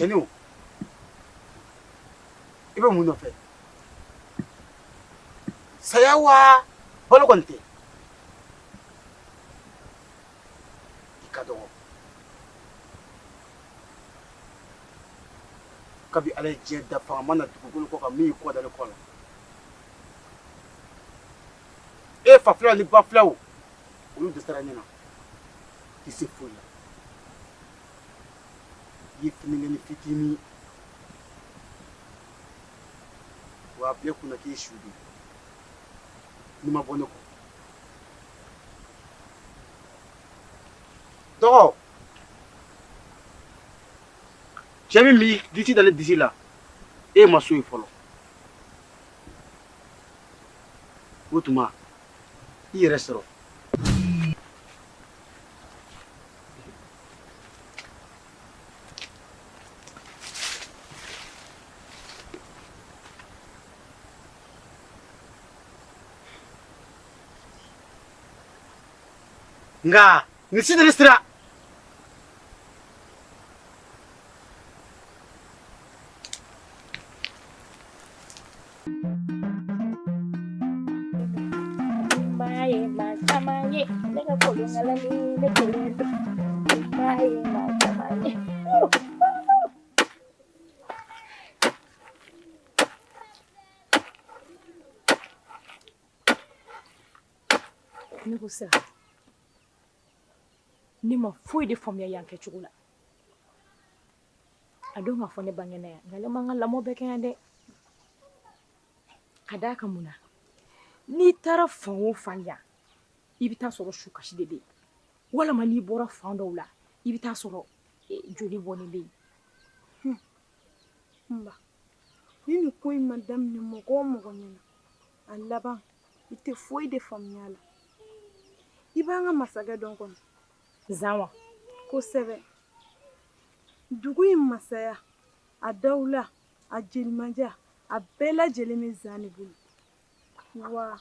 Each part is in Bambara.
cɛnin i bɛ mun nɔfɛ saya wa balo kɔni tɛ i ka dɔgɔ kabi ala ye diɲɛ dafa a mana dugukolo kɔ ka min y'i kɔ dalen kɔ la e fa filaw ni ba filaw olu dɛsɛra ɲɛna i se foyi la i ye fini fitinin wa a bila kunna k'i ye su de n'i ma bɔ ne kɔ dɔgɔ cɛ min b'i disi dalen disi la e ma so ye fɔlɔ o tuma i yɛrɛ sɔrɔ nga ni si dali sira ne ko sira ni ma foyi de faamuya yan kɛ cogo la a don ka fɔ ne bangena yan nka ale man ka lamɔ bɛɛ kɛ yan dɛ ka d'a kan mun na n'i taara fan o fan yan i bɛ taa sɔrɔ su kasi de bɛ yen walama n'i bɔra fan dɔw la i bɛ taa sɔrɔ joli bɔnnen bɛ yen nba ni nin ko in ma daminɛ mɔgɔ o mɔgɔ ɲɛna a laban i tɛ foyi de faamuya a la i b'an ka masakɛ dɔn kɔnɔ Zanwa kosɛbɛ dugu in masaya a dawula a jelimandiya a bɛɛ lajɛlen bɛ zan de bolo wa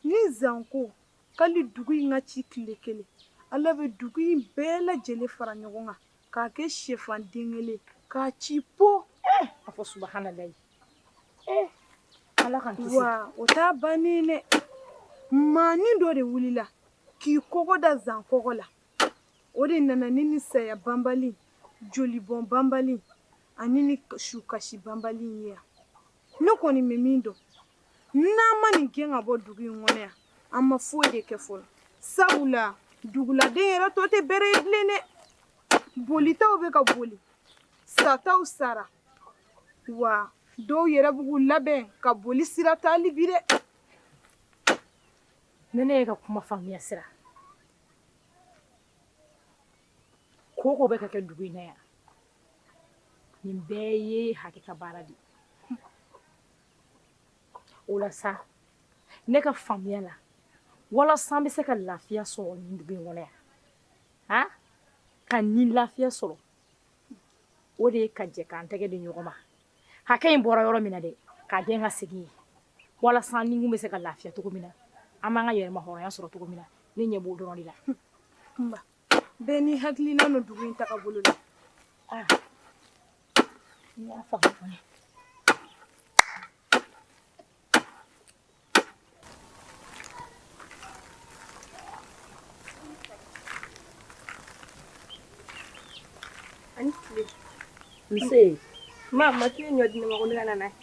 ni zan ko k'ale dugu in ka ci tile kelen ala bɛ dugu in bɛɛ lajɛlen fara ɲɔgɔn kan k'a kɛ sɛfan den kelen k'a ci po a fɔ subahanallahi ala kan kisi wa o t'a bannen dɛ maanin dɔ de wulila k'i kɔgɔ da zan kɔgɔ la o de nana ni saya banbali joli bɔn banbali ani ni su kasi banbali in ye yan ne kɔni bɛ min dɔn n'an ma nin gɛn ka bɔ dugu in kɔnɔ yan an ma foyi de kɛ fɔlɔ sabula duguladen yɛrɛ tɔ tɛ bɛrɛ ye bilen dɛ bolitaw bɛ ka boli sataw sara wa dɔw yɛrɛ b'u labɛn ka boli sira taali bi dɛ ne ye ka kuma faamuya sira ko bɛ ka kɛ dugu in na yan nin bɛɛ ye hakika baara de o la sa ne ka faamuya la walasa an bɛ se ka lafiya sɔrɔ nin dugu in kɔnɔ yan ka nin lafiya sɔrɔ o de ye ka jɛ k'an tɛgɛ di ɲɔgɔn ma hakɛ in bɔra yɔrɔ min na dɛ k'a gɛn ka segin yen walasa ni kun bɛ se ka lafiya cogo min na an b'an ka yɛrɛma hɔrɔnya sɔrɔ cogo min na ne ɲɛ b'o dɔrɔn de la nba bɛɛ ni hakilina no dugu in taga bolo la n y'a faamu fana ani tile nse ma tile ɲɔ di ne ma ko ne ka na n'a ye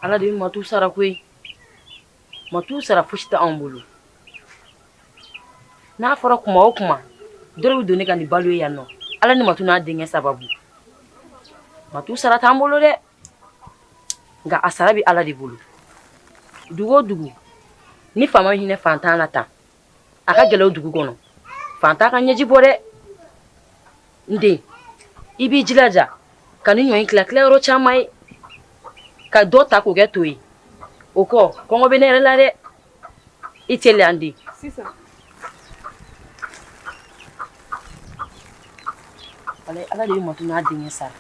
ala de bɛ matu sara koyi matu sara fosi tɛ anw bolo n'a fɔra kuma o kuma dɔ bɛ don ne ka nin balo ye yan nɔ ala ni matu n'a denkɛ sababu matu sara t'an bolo dɛ nka a sara bɛ ala de bolo dugu o dugu ni faama hinɛ fantan na tan a ka gɛlɛn o dugu kɔnɔ fantan ka ɲɛji bɔ dɛ n den i b'i jilaja ka ni ɲɔ in tila yɔrɔ caman ye ka dɔ ta k'o kɛ to ye o kɔ kɔngɔ bɛ ne yɛrɛ la dɛ i teliya n den sisan ala de bɛ matu n'a denkɛ sara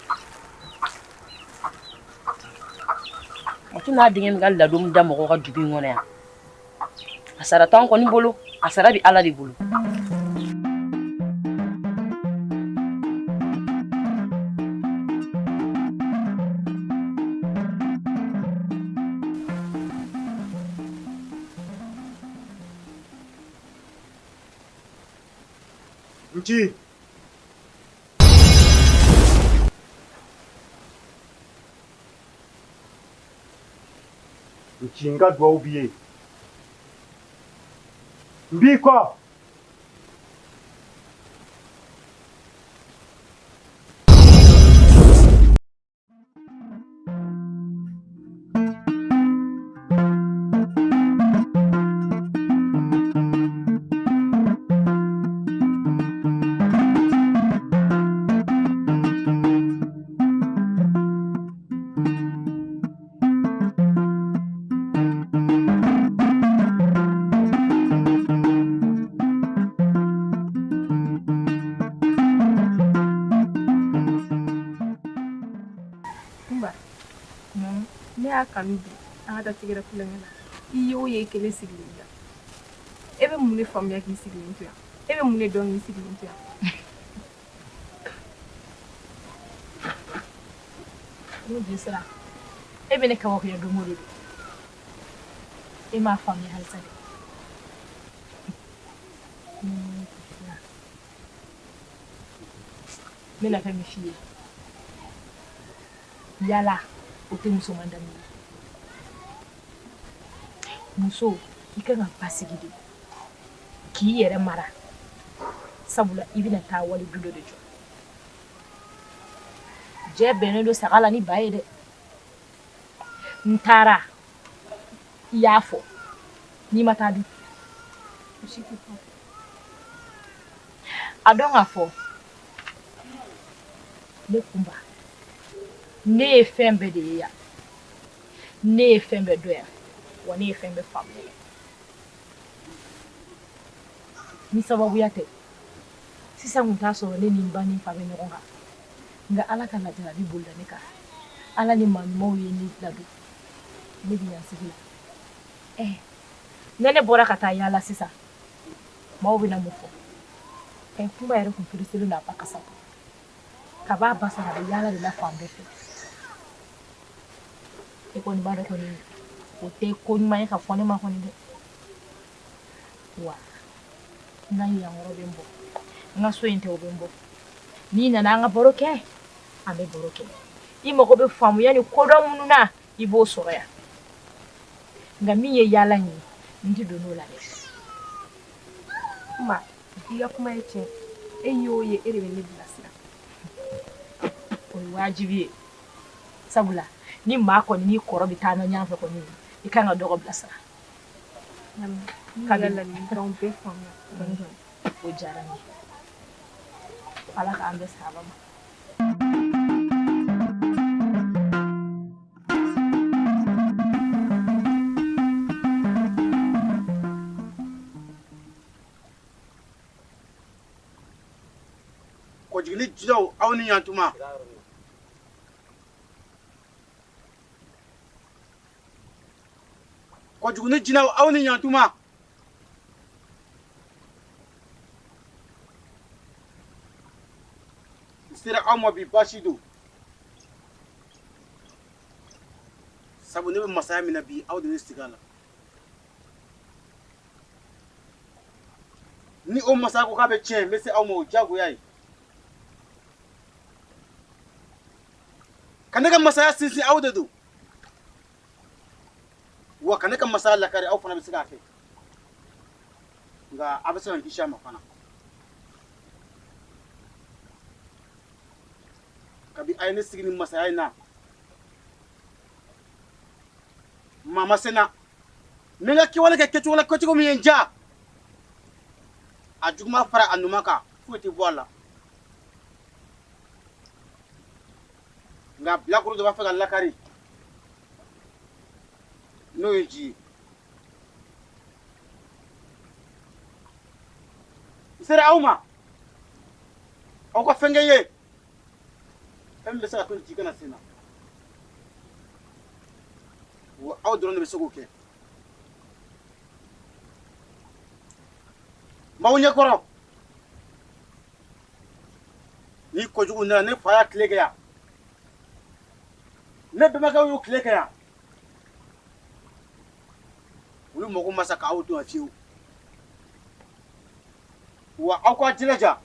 matu n'a denkɛ bɛ ka ladon da mɔgɔw ka dugu in kɔnɔ yan a sara t'anw kɔni bolo a sara bɛ ala de bolo Nci. Nci n ka duwawu b'i ye. N b'i kɔ. Ne y'a kanu bi an ka taa tigɛrɛ kulonkɛ la i ye o ye i kelen sigilen da e bɛ mun de faamuya k'i sigilen to yan e bɛ mun de dɔn k'i sigilen to yan n'o dun sera e bɛ ne kabakoya don o don e m'a faamuya halisa dɛ n bɛna fɛn min f'i ye yala o tɛ muso man daminɛ muso i kan ka basigi de k'i yɛrɛ mara sabula i bɛna taa wali du dɔ de jɔ jɛ bɛnnen don saga la ni ba ye dɛ n taara i y'a fɔ n'i ma taa dun a dɔn k'a fɔ ne kunba ne ye fɛn bɛɛ de ye yan ne ye fɛn bɛɛ dɔn yan wa ne ye fɛn bɛɛ faamuya ni sababuya tɛ sisan kun t'a sɔrɔ ne ni n ba ni n fa bɛ ɲɔgɔn kan nka ala ka lajarabi bolila ne kan ala ni maa ɲumanw ye ne ladon ne bɛ yan sigi la ne ne bɔra ka taa yaala sisan maaw bɛna mun fɔ kunba yɛrɛ kun pereselen don a ba kasa ka b'a ba sara a bɛ yaala de la fan bɛɛ fɛ e kɔni b'a dɔn kɔni o tɛ ko ɲuman ye ka fɔ ne ma kɔni dɛ wa n ka yankɔrɔ bɛ n bɔ n ka so in tɛ o bɛ n bɔ n'i nana an ka baro kɛ an bɛ baro kɛ i mago bɛ faamuya ni kodɔn minnu na i b'o sɔrɔ yan nka min ye yaala in ye n tɛ don n'o la dɛ ma i ka kuma ye tiɲɛ e y'o ye e de bɛ ne bilasira o ye wajibi ye sabula ni maa kɔni n'i kɔrɔ bɛ taa na ɲɔgɔn fɛ kɔni i kan ka dɔgɔ bilasira ka ladilikanw bɛɛ faamuya o diyara n ye ala k'an bɛɛ saba ma Kɔjigini jilaw aw ni ɲantuma kɔjigini jilaw aw ni ɲantuma n sera aw ma bi baasi don sabu ne bɛ masaya min na bi aw de ne sigi a la ni o masaya ko k'a bɛ tiɲɛ n bɛ se aw ma o diyagoya ye ka ne ka masaya sinsin aw de don wa ka ne ka masaya lakari aw fana bɛ se k'a kɛ nka a bɛ se ka n kisi a ma fana kabi a ye ne sigi ni masaya in na maa ma se n na n bɛ n ka kɛwale kɛ kɛcogo la kɛcogo min ye n diya a juguman fara a ɲuman kan foyi tɛ bɔ a la nka bilakoro dɔ b'a fɛ ka lakari n'o ye ji ye n sera aw ma aw ka fɛn kɛ n ye fɛn min bɛ se ka to ji kana sen na wa aw dɔrɔn de bɛ se k'o kɛ maaw ɲɛkɔrɔ ni kojugu nana ne fa y'a tile kɛ yan ne bɛnbakɛw y'u tile kɛ yan olu mago ma sa k'aw dɔn fiyewu wa aw k'a jilaja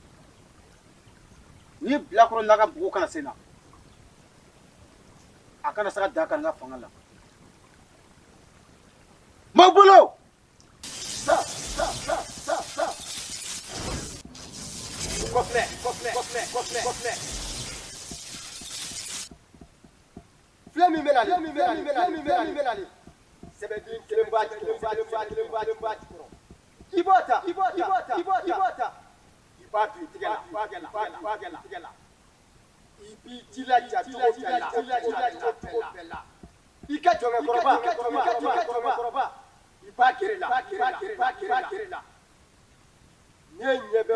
ni bilakoro n'a ka bugu kana sen na a kana se ka da kan n ka fanga la ma bolo kɔfilɛ filɛ min bɛ nali sɛbɛden kelen b'a jukɔrɔ i b'o ta i b'a don i tigɛ la i b'i jilaja cogo bɛɛ la i ka jɔnkɛkɔrɔba i b'a gere la ne ɲɛ bɛ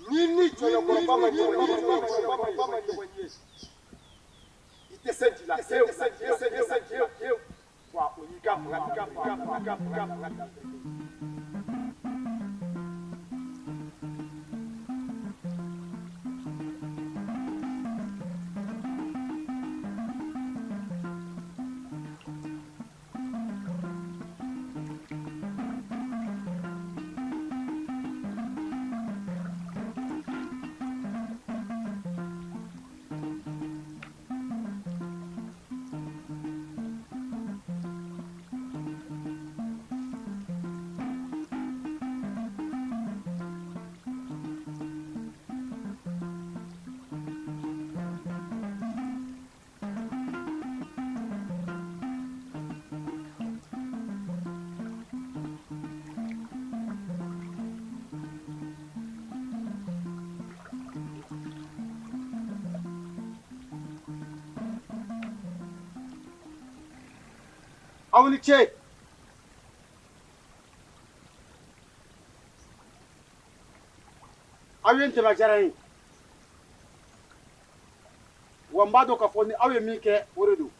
ni jɔnkɛkɔrɔba ma ɲɔgɔn ye i tɛ se ji la wa o y'i ka fanga aw ni ce aw ye n tɛmɛ diyara ye wa n b'a dɔn k'a fɔ ni aw ye min kɛ o de don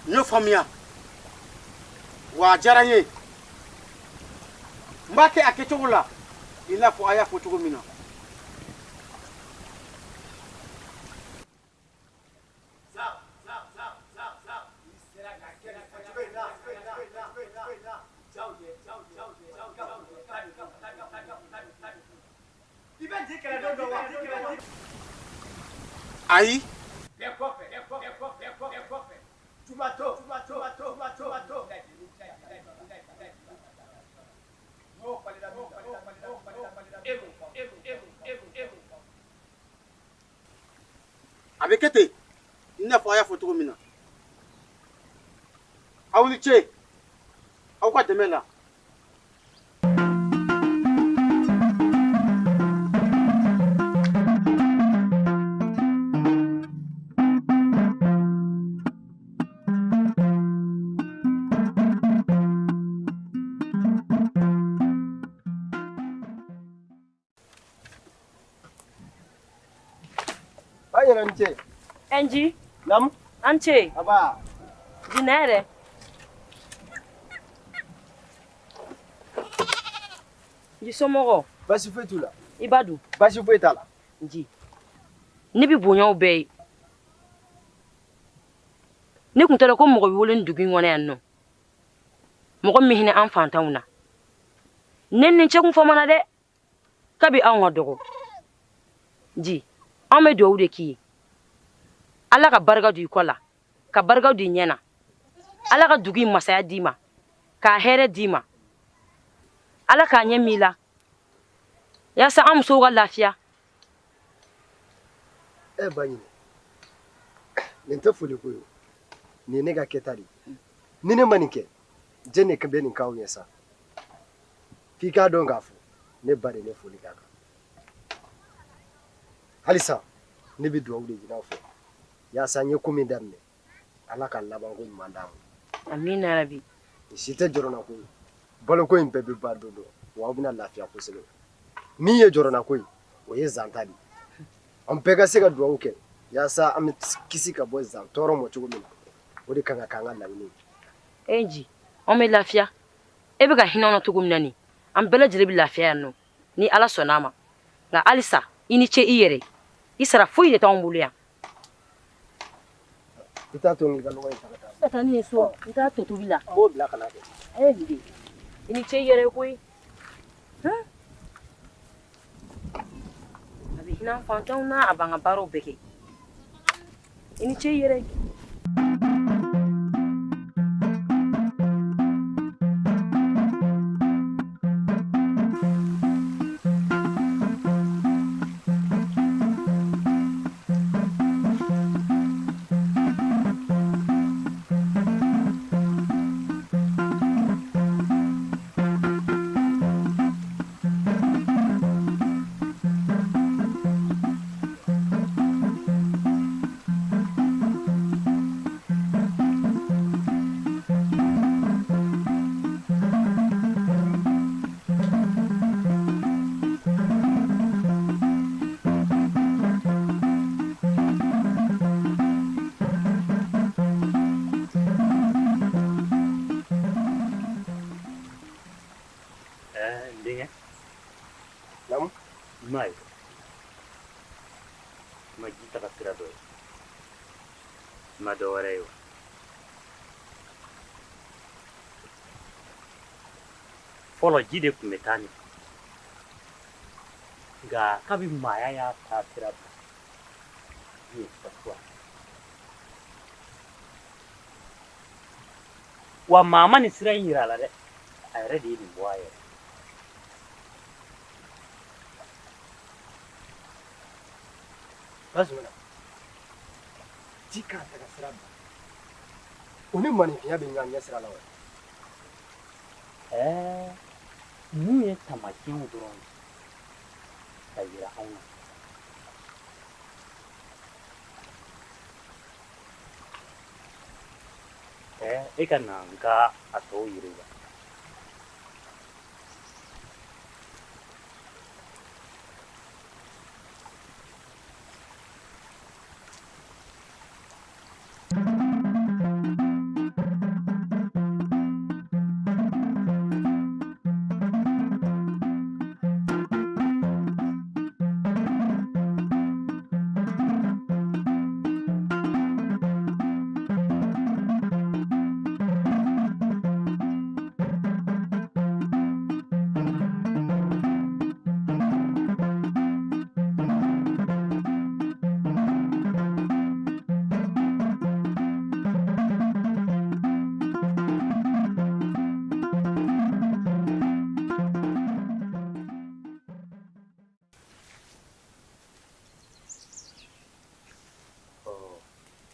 n y'o faamuya wa a diyara n ye n b'a kɛ a kɛcogo la i n'a fɔ a y'a fɔ cogo min na ayi a bɛ kɛ ten i n'a fɔ a y'a fɔ cogo min na aw ni ce aw ka dɛmɛ la Ance. Angie. Nam. Ance. Aba. Dinere. Jisomogo. Basi foyi t'u la. Ibadu. Basi foyi t'a la. Nji. Ne bi bonyaw bɛɛ ye. Ne kun t'a ko mɔgɔ bɛ wele nin dugu in kɔnɔ yan nɔ. Mɔgɔ min hinɛ an fantanw na. Ne ni cɛ kun fɔ mana dɛ. Kabi anw ka dɔgɔ. Nji. An bɛ duwawu de k'i ye. Ala ka barika don i kɔ la, ka barika don i ɲɛ na. Ala ka dugu in masaya d'i ma, k'a hɛrɛ d'i ma. Ala k'a ɲɛ min i la, yaasa an musow ka lafiya. Ba ɲinɛ nin tɛ foli ko ye nin ye ne ka kɛta de ye ni ne ma nin kɛ jɛn ne bɛ nin k'aw ɲɛ sa f'i k'a dɔn k'a fɔ ne ba de ne foli k'a kan halisa ne bɛ duwawu de ɲini aw fɛ yaasa n ye ko min daminɛ Ala ka labanko ɲuman d'a ma. Amina rabi. si tɛ jɔrɔna ko ye baloko in bɛɛ bɛ ba don dɔ wa aw bɛna lafiya kosɛbɛ min ye jɔrɔna ko ye o ye zan ta de an bɛɛ ka se ka dugawu kɛ yaasa an bɛ kisi ka bɔ zan tɔɔrɔ ma cogo min na o de kan ka k'an ka laɲini ye Nji an bɛ lafiya e bɛ ka hinɛ an na cogo min na nin an bɛɛ lajɛlen bɛ lafiya yan nɔ ni ala sɔnn'a ma nka halisa i ni ce i yɛrɛ i sara foyi de t'anw bolo yan i t'a to n ka nɔgɔ in ta ka taa ka taa ni ye so i t'a to tobi la n b'o bila ka na kɛ i ni ce i yɛrɛ koyi a bɛ hinɛ an fantanw na a b'an ka baaraw bɛɛ kɛ i ni ce i yɛrɛ fɔlɔ ji de tun bɛ taa nin nka kabi maaya y'a taa sira bila ji ye fasuwa wa maa ma nin sira in yira a la dɛ a yɛrɛ de ye nin bɔ a yɛrɛ Basumana ji k'a taga sira bila o ni maninfinya bɛ ɲɔgɔn ɲɛ sira la wa ninnu ye taamasiyɛnw dɔrɔn ye ka yira anw na e ka na n ka a tɔw yira i la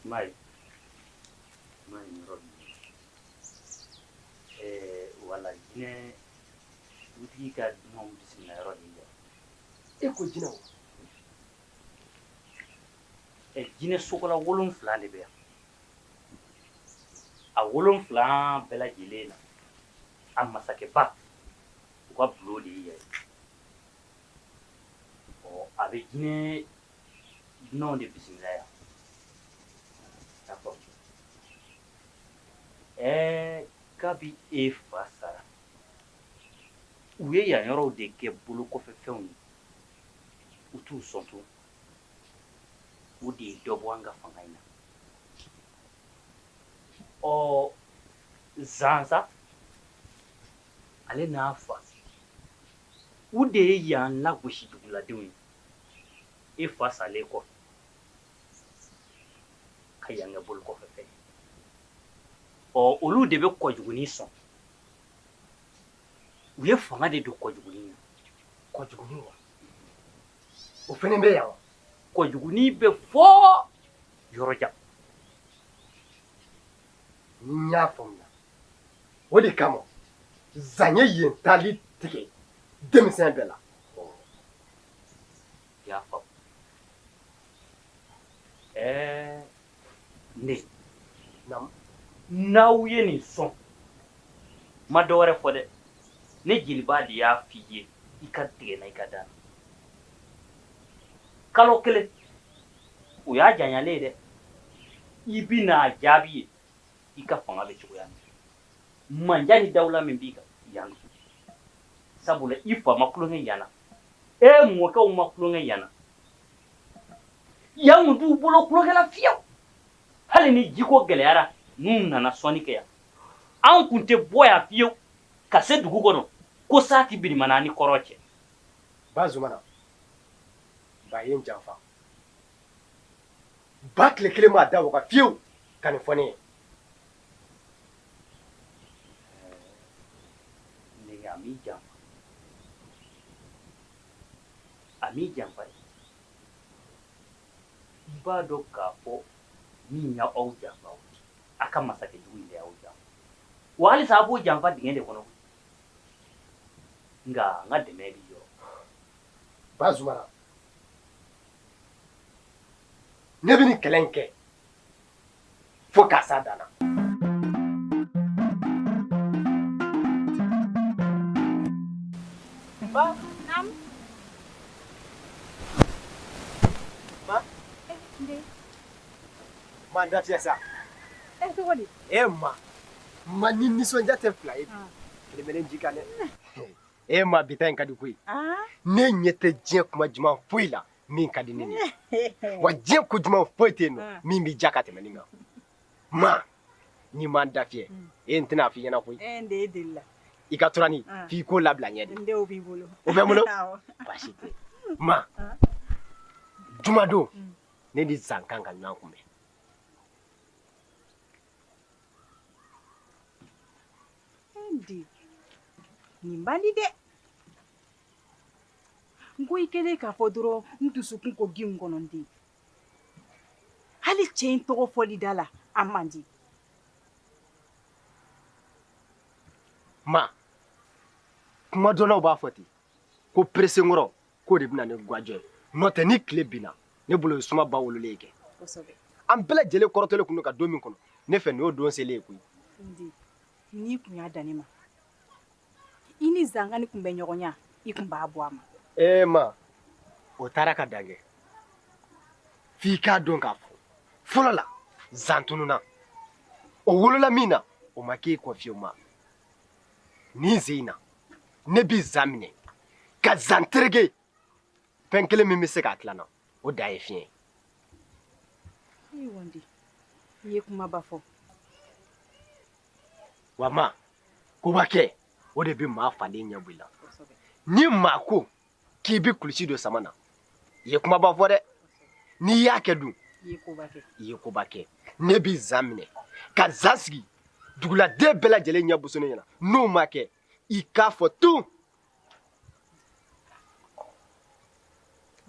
Mai yɔrɔ min wala jinɛ dutigi ka dumanw bisimila yɔrɔ de ye e ko jinɛ wa jinɛ sogola 7 de bɛ yan a 7 bɛɛ lajɛlen na a masakɛba u ka bulon de ye a bɛ jinɛ dunanw de bisimila yan kabi e fa sara u ye yan yɔrɔw de kɛ bolo kɔfɛ fɛnw ye u t'u sɔn tun o de ye dɔ bɔ an ka fanga in na zansa ale n'a fa u de ye yan lagosi duguladenw ye e fa salen kɔfɛ ka yan kɛ bolo kɔfɛ fɛn olu de bɛ kɔjuguni sɔn u ye fanga de don kɔjuguni na kɔjuguni wa o fɛnɛ bɛ yan wa kɔjuguni bɛ fɔ yɔrɔ jan n y'a faamuya o de kama zan ye yen taali tigɛ denmisɛn bɛɛ la i y'a faamu ne n'aw ye nin sɔn ma dɔ wɛrɛ fɔ dɛ ne jeliba de y'a f'i ye I ka tigɛ na I ka da kalo kelen o y'a janyalen ye dɛ I bɛna jaabi ye I ka fanga bɛ cogoya min manja ni dawula min b'i kan yan sabula I fa ma kulonkɛ yan na mɔkɛw ma kulonkɛ yan na yan kun t'u bolo kulonkɛla fiyewu hali ni jiko gɛlɛyara n'u nana sɔnni kɛ yan an kun tɛ bɔ yan fiyewu ka se dugu kɔnɔ ko saa ti birimana ni kɔrɔ cɛ ba Zumana ba ye n janfa ba tile kelen ma da waga fiyewu ka nin fɔ ne ye ne a m'i janfa a m'i janfa I b'a dɔn k'a fɔ min y'aw janfa a ka masakɛjugu in de y'aw janfa wa halisa a b'o janfa dingɛ de kɔnɔ nka n ka dɛmɛ b'i yɔrɔ ba Zumana ne bɛ nin kɛlɛ in kɛ fo k'a s'a dan na Ba, ma n da fiyɛ sa cogo di? ma ni nisɔndiya tɛ fila ye kelen bɛ ne ji kan dɛ ma bi ta in ka di koyi ne ɲɛ tɛ diɲɛ kuma juman foyi la min ka di ne ye wa diɲɛ ko juman foyi tɛ yen nɔ min b'i ja ka tɛmɛ nin kan ma ni ma n da fiyɛ n tɛna f'i ɲɛna koyi de ye deli la I ka tura ni f'i ko labila ɲɛ de n denw b'i bolo o bɛ n bolo baasi tɛ ma jumadon ne ni zan kan ka ɲɔgɔn kunbɛn di nin man di dɛ n ko I kɛlen k'a fɔ dɔrɔn n dusukun ko gi n kɔnɔ n den hali cɛ in tɔgɔ fɔli da la a man di ma kuma dɔnnaw b'a fɔ ten ko peresenkɔrɔ k'o de bɛna ne gwajɔ ye n'o tɛ ni tile binna ne bolo ye suma ba wololen ye kɛ an bɛɛ lajɛlen kɔrɔtɔlen kun don ka don min kɔnɔ ne fɛ nin y'o don selen ye koyi n'i kun y'a dan ne ma I ni Zangani kun bɛ ɲɔgɔn ɲa I kun b'a bɔ a ma ma o taara ka dan kɛ f'i k'a dɔn k'a fɔ fɔlɔ la zan tununa o wolola min na o ma k'e kɔ fiyewu ma nin sen in na ne bi zan minɛ ka zan tereke fɛn kelen min bɛ se k'a tilan na o da ye fiɲɛ Wandi I ye kumaba fɔ wa ma ko ba kɛ o de bɛ maa falen ɲɛ bɔ I la ni maa ko k'i bɛ kulusi don sama na I ye kumaba fɔ dɛ n'i y'a kɛ dun I ye koba kɛ ne bi zan minɛ ka zan sigi duguladen bɛɛ lajɛlen ɲɛ buso ne ɲɛna n'o ma kɛ I k'a fɔ tun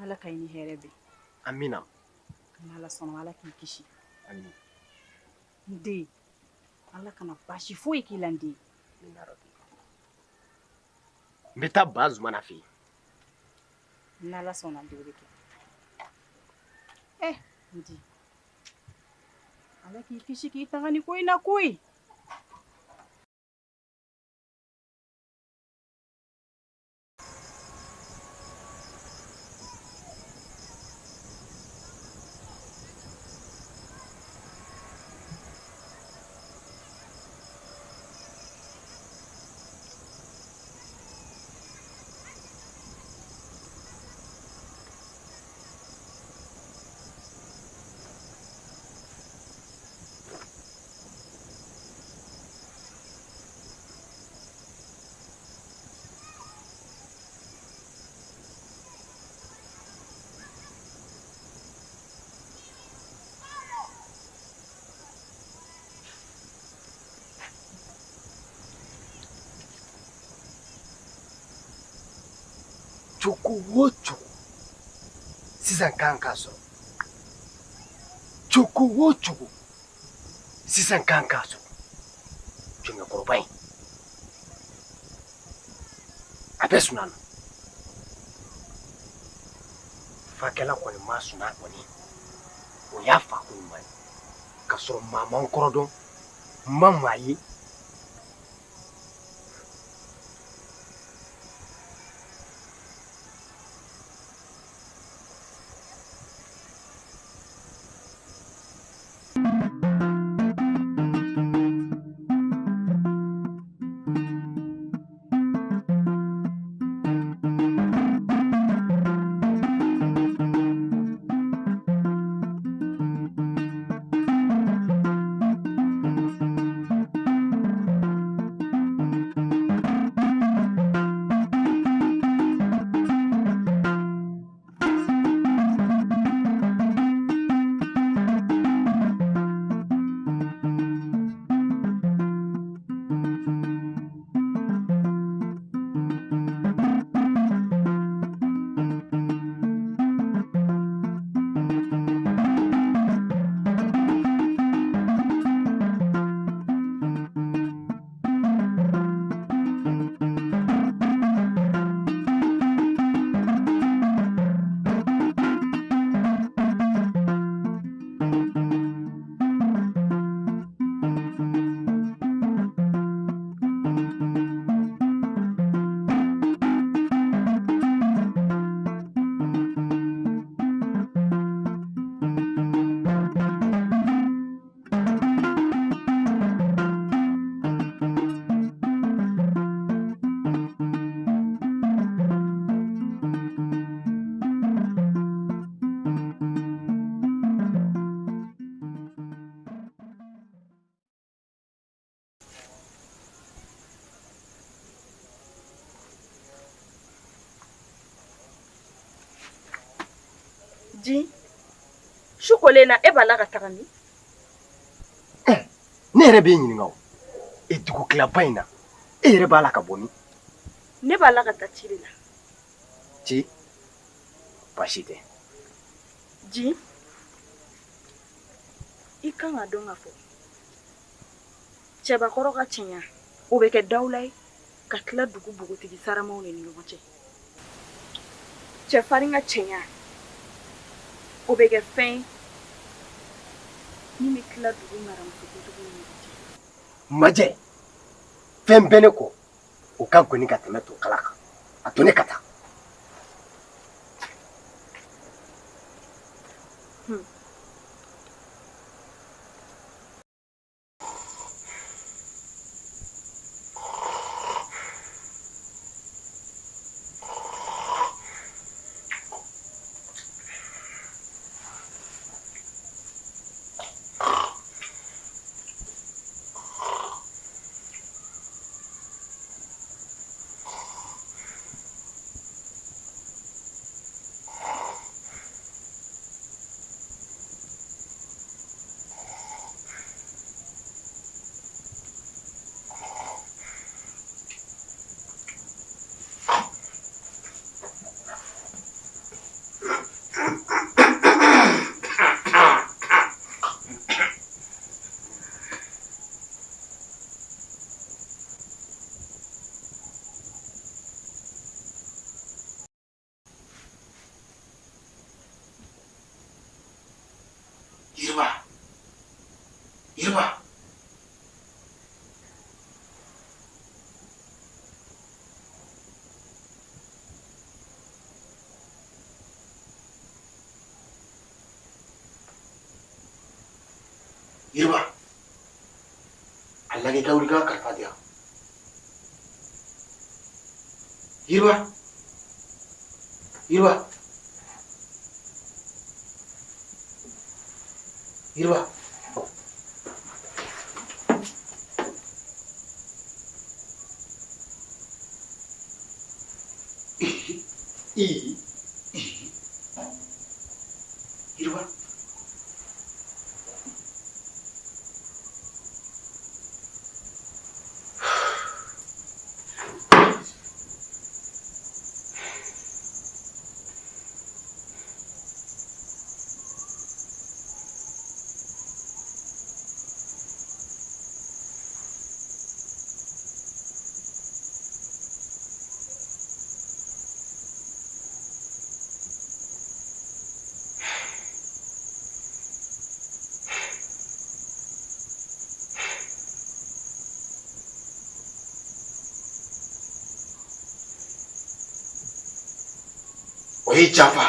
Ala ka I ni hɛrɛ bɛn amina Ala sɔnna Ala k'i kisi amin n den Ala kana baasi foyi k'i la n den n bɛ taa ba Zumana fɛ yen n'Ala sɔnna den o bɛ kɛ n den Ala k'i kisi k'i tanga ni ko in na koyi cogo o cogo sisan kan k'a sɔrɔ cogo o cogo sisan kan k'a sɔrɔ jɔnkɛkɔrɔba in a bɛ suna na fakɛla kɔni ma suna kɔni o y'a fa ko ɲuman ye ka sɔrɔ maa man kɔrɔ dɔn n ma maa ye Ji, su kolen na e b'a la ka taga min? Ne yɛrɛ b'e ɲininka o. E dugu tilaba in na e yɛrɛ b'a la ka bɔ min? Ne b'a la ka taa ci de la. Ci? Baasi tɛ. Ji, i kan ka dɔn ka fɔ cɛbakɔrɔ ka cɛɲa o bɛ kɛ dawula ye ka tila dugu bogotigi saramaw ni ɲɔgɔn cɛ. Cɛfarin ka cɛɲa o bɛ kɛ fɛn ye min bɛ tila dugu maramusokuntigiw ni ɲɔgɔn cɛ. Majɛ, fɛn bɛ ne kɔ o ka gɔni ka tɛmɛ to kala kan. A to ne ka taa. Yiriba. Yiriba. Allah ne ka wuri ka karfa diya. Yiriba. Yiriba. Yiriba. Yiriba. O ye Jafa.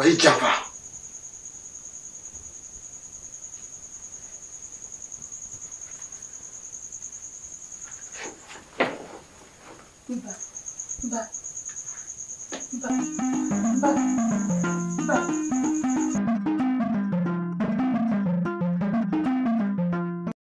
O ye janfa. Ba.